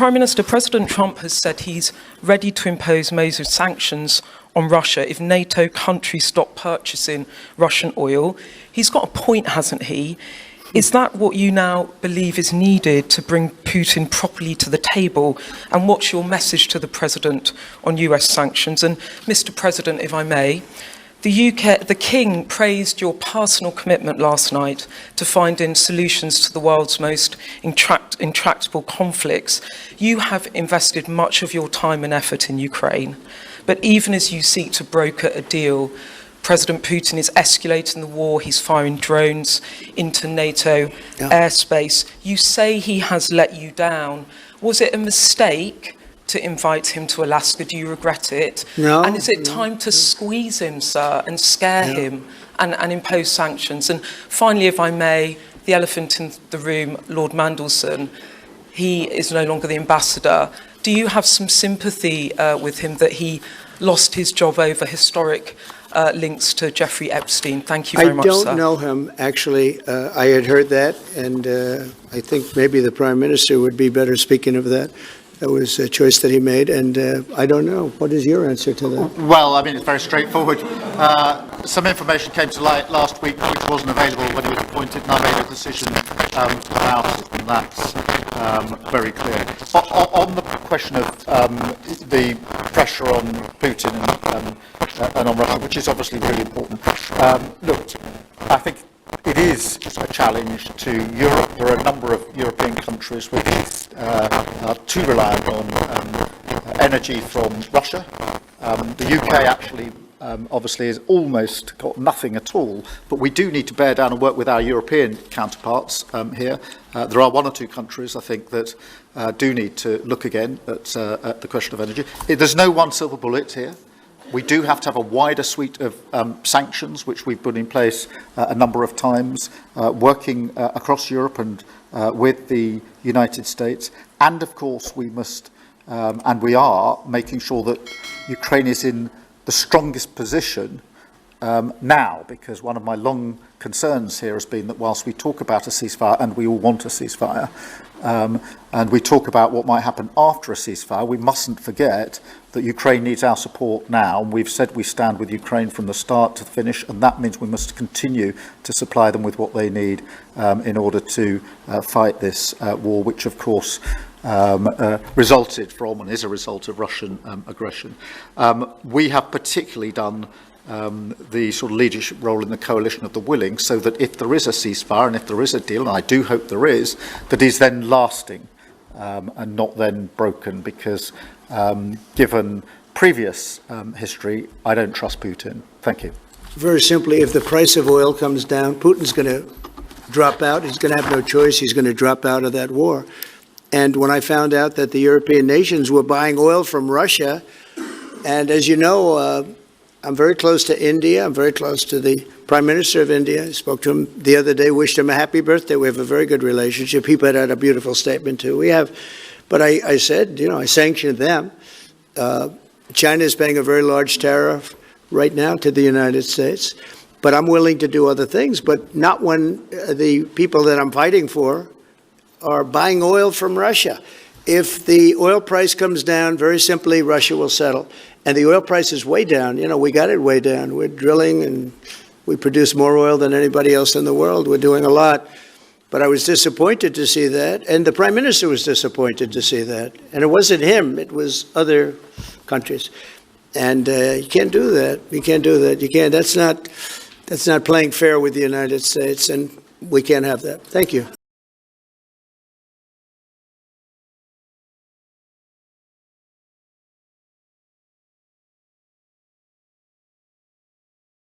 Prime Minister, President Trump has said he's ready to impose major sanctions on Russia if NATO countries stop purchasing Russian oil. He's got a point, hasn't he? Is that what you now believe is needed to bring Putin properly to the table? And what's your message to the President on US sanctions? And Mr. President, if I may, the King praised your personal commitment last night to finding solutions to the world's most intractable conflicts. You have invested much of your time and effort in Ukraine, but even as you seek to broker a deal, President Putin is escalating the war. He's firing drones into NATO airspace. You say he has let you down. Was it a mistake to invite him to Alaska? Do you regret it? No. And is it time to squeeze him, sir, and scare him and impose sanctions? And finally, if I may, the elephant in the room, Lord Mandelson, he is no longer the ambassador. Do you have some sympathy with him that he lost his job over historic links to Jeffrey Epstein? Thank you very much, sir. I don't know him, actually. I had heard that, and I think maybe the Prime Minister would be better speaking of that. That was a choice that he made, and I don't know. What is your answer to that? Well, I mean, it's very straightforward. Some information came to light last week which wasn't available when he was appointed, and I made a decision about it, and that's very clear. On the question of the pressure on Putin and on Russia, which is obviously really important, look, I think it is a challenge to Europe. There are a number of European countries which are too reliant on energy from Russia. The UK actually obviously has almost got nothing at all, but we do need to bear down and work with our European counterparts here. There are one or two countries, I think, that do need to look again at the question of energy. There's no one silver bullet here. We do have to have a wider suite of sanctions, which we've put in place a number of times, working across Europe and with the United States. And of course, we must, and we are, making sure that Ukraine is in the strongest position now, because one of my long concerns here has been that whilst we talk about a ceasefire, and we all want a ceasefire, and we talk about what might happen after a ceasefire, we mustn't forget that Ukraine needs our support now, and we've said we stand with Ukraine from the start to the finish, and that means we must continue to supply them with what they need in order to fight this war, which of course resulted from and is a result of Russian aggression. We have particularly done the sort of leadership role in the coalition of the willing, so that if there is a ceasefire and if there is a deal, and I do hope there is, that is then lasting and not then broken, because given previous history, I don't trust Putin. Thank you. Very simply, if the price of oil comes down, Putin's going to drop out. He's going to have no choice. He's going to drop out of that war. And when I found out that the European nations were buying oil from Russia, and as you know, I'm very close to India. I'm very close to the Prime Minister of India. I spoke to him the other day, wished him a happy birthday. We have a very good relationship. He put out a beautiful statement, too. We have, but I said, you know, I sanctioned them. China is paying a very large tariff right now to the United States. But I'm willing to do other things, but not when the people that I'm fighting for are buying oil from Russia. If the oil price comes down, very simply, Russia will settle. And the oil price is way down. You know, we got it way down. We're drilling and we produce more oil than anybody else in the world. We're doing a lot. But I was disappointed to see that. And the Prime Minister was disappointed to see that. And it wasn't him. It was other countries. And you can't do that. You can't do that. You can't. That's not playing fair with the United States. And we can't have that. Thank you.